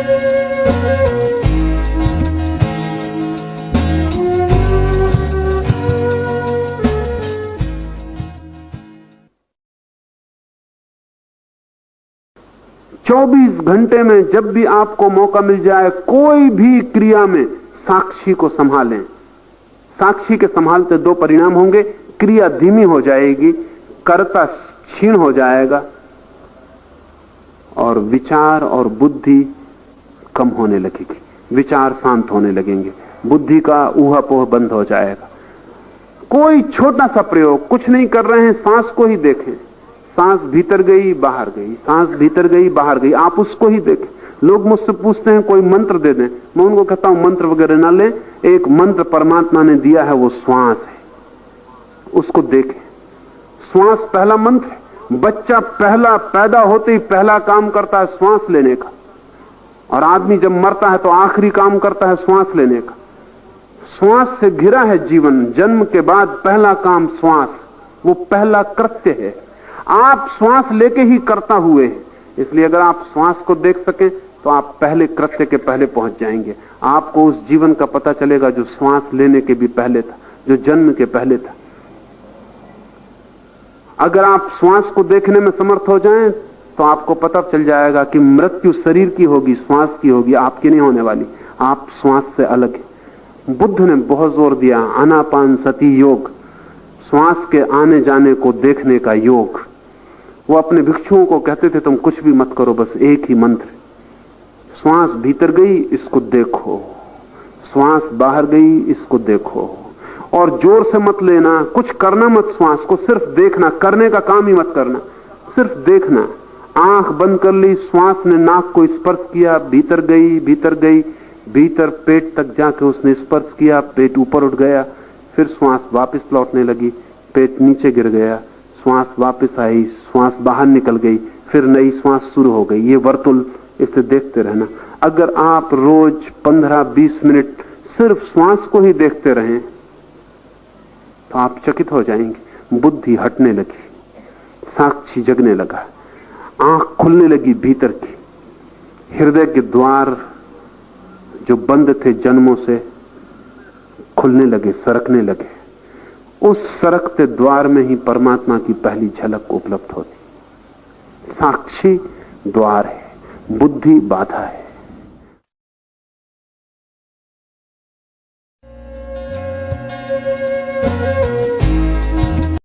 चौबीस घंटे में जब भी आपको मौका मिल जाए, कोई भी क्रिया में साक्षी को संभालें। साक्षी के संभालते दो परिणाम होंगे, क्रिया धीमी हो जाएगी, कर्ता क्षीण हो जाएगा और विचार और बुद्धि कम होने लगेगी, विचार शांत होने लगेंगे, बुद्धि का ऊहापोह बंद हो जाएगा। कोई छोटा सा प्रयोग, कुछ नहीं कर रहे हैं, सांस को ही देखें। सांस भीतर गई बाहर गई, सांस भीतर गई बाहर गई, आप उसको ही देखें। लोग मुझसे पूछते हैं कोई मंत्र दे दें, मैं उनको कहता हूं मंत्र वगैरह ना लें, एक मंत्र परमात्मा ने दिया है, वो श्वास है, उसको देखें। श्वास पहला मंत्र है। बच्चा पहला पैदा होते ही पहला काम करता है श्वास लेने का, और आदमी जब मरता है तो आखिरी काम करता है श्वास लेने का। श्वास से घिरा है जीवन। जन्म के बाद पहला काम श्वास, वो पहला कृत्य है। आप श्वास लेके ही करता हुए हैं, इसलिए अगर आप श्वास को देख सकें तो आप पहले कृत्य के पहले पहुंच जाएंगे। आपको उस जीवन का पता चलेगा जो श्वास लेने के भी पहले था, जो जन्म के पहले था। अगर आप श्वास को देखने में समर्थ हो जाएं तो आपको पता चल जाएगा कि मृत्यु शरीर की होगी, श्वास की होगी, आपकी नहीं होने वाली। आप श्वास से अलग हैं। बुद्ध ने बहुत जोर दिया आनापान सती योग, श्वास के आने जाने को देखने का योग। वो अपने भिक्षुओं को कहते थे तुम कुछ भी मत करो, बस एक ही मंत्र, श्वास भीतर गई इसको देखो, श्वास बाहर गई इसको देखो, और जोर से मत लेना, कुछ करना मत, श्वास को सिर्फ देखना, करने का काम ही मत करना, सिर्फ देखना। आंख बंद कर ली, श्वास ने नाक को स्पर्श किया, भीतर गई भीतर गई, भीतर पेट तक जाके उसने स्पर्श किया, पेट ऊपर उठ गया, फिर श्वास वापस लौटने लगी, पेट नीचे गिर गया, श्वास वापस आई, श्वास बाहर निकल गई, फिर नई श्वास शुरू हो गई। ये वर्तुल, इसे देखते रहना। अगर आप रोज 15-20 मिनट सिर्फ श्वास को ही देखते रहें तो आप चकित हो जाएंगे। बुद्धि हटने लगी, साक्षी जगने लगा, आंख खुलने लगी भीतर की, हृदय के द्वार जो बंद थे जन्मों से खुलने लगे, सरकने लगे। उस सरकते द्वार में ही परमात्मा की पहली झलक उपलब्ध होती। साक्षी द्वार है, बुद्धि बाधा है।